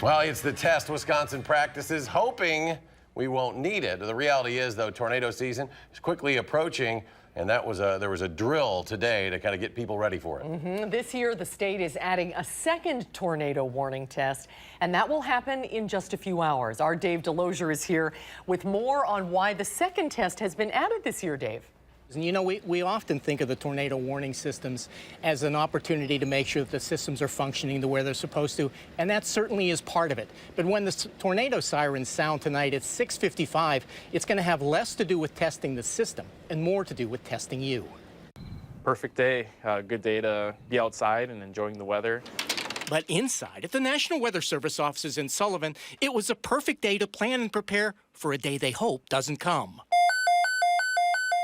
Well, it's the test Wisconsin practices, hoping we won't need it. The reality is, though, tornado season is quickly approaching, and there was a drill today to kind of get people ready for it. This year, the state is adding a second tornado warning test, and that will happen in just a few hours. Our Dave Delosier is here with more on why the second test has been added this year, Dave. And you know, we often think of the tornado warning systems as an opportunity to make sure that the systems are functioning the way they're supposed to, and that certainly is part of it. But when the tornado sirens sound tonight at 6:55, it's going to have less to do with testing the system and more to do with testing you. Perfect day, good day to be outside and enjoying the weather. But inside at the National Weather Service offices in Sullivan, it was a perfect day to plan and prepare for a day they hope doesn't come.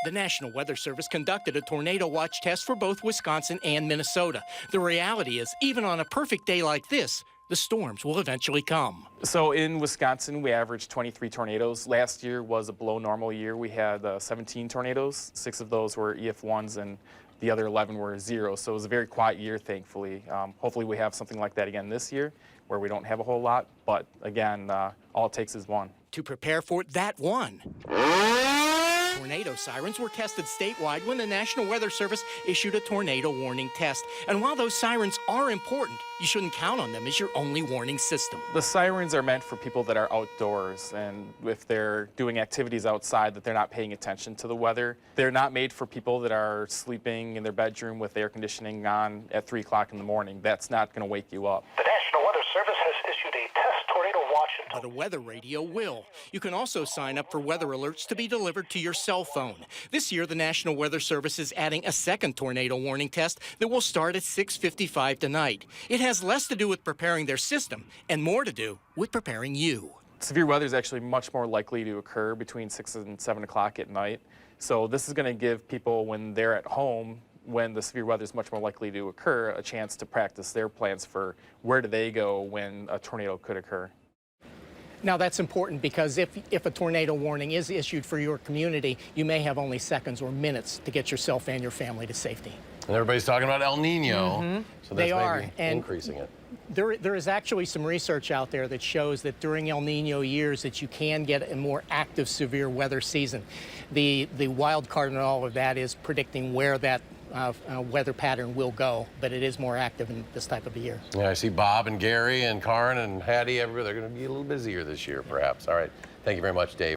The National Weather Service conducted a tornado watch test for both Wisconsin and Minnesota. The reality is, even on a perfect day like this, the storms will eventually come. So in Wisconsin, we averaged 23 tornadoes. Last year was a below normal year. We had 17 tornadoes. 6 of those were EF1s and the other 11 were zeros. So it was a very quiet year, thankfully. Hopefully we have something like that again this year, where we don't have a whole lot. But again, all it takes is one. To prepare for that one, tornado sirens were tested statewide when the National Weather Service issued a tornado warning test. And while those sirens are important, you shouldn't count on them as your only warning system. The sirens are meant for people that are outdoors, and if they're doing activities outside that they're not paying attention to the weather. They're not made for people that are sleeping in their bedroom with air conditioning on at 3 o'clock in the morning. That's not going to wake you up. The National Weather Service has issued a test tornado watch. But a weather radio will. You can also sign up for weather alerts to be delivered to your cell phone. This year, the National Weather Service is adding a second tornado warning test that will start at 6:55 tonight. It has less to do with preparing their system and more to do with preparing you. Severe weather is actually much more likely to occur between 6 and 7 o'clock at night. So this is going to give people, when they're at home, when the severe weather is much more likely to occur, a chance to practice their plans for where do they go when a tornado could occur. Now, that's important because if a tornado warning is issued for your community, you may have only seconds or minutes to get yourself and your family to safety. And everybody's talking about El Nino, so that's maybe increasing it. There is actually some research out there that shows that during El Nino years that you can get a more active severe weather season. The wild card in all of that is predicting where that weather pattern will go, but it is more active in this type of a year. Yeah, I see Bob and Gary and Karin and Hattie, everybody, they're going to be a little busier this year, perhaps. All right. Thank you very much, Dave.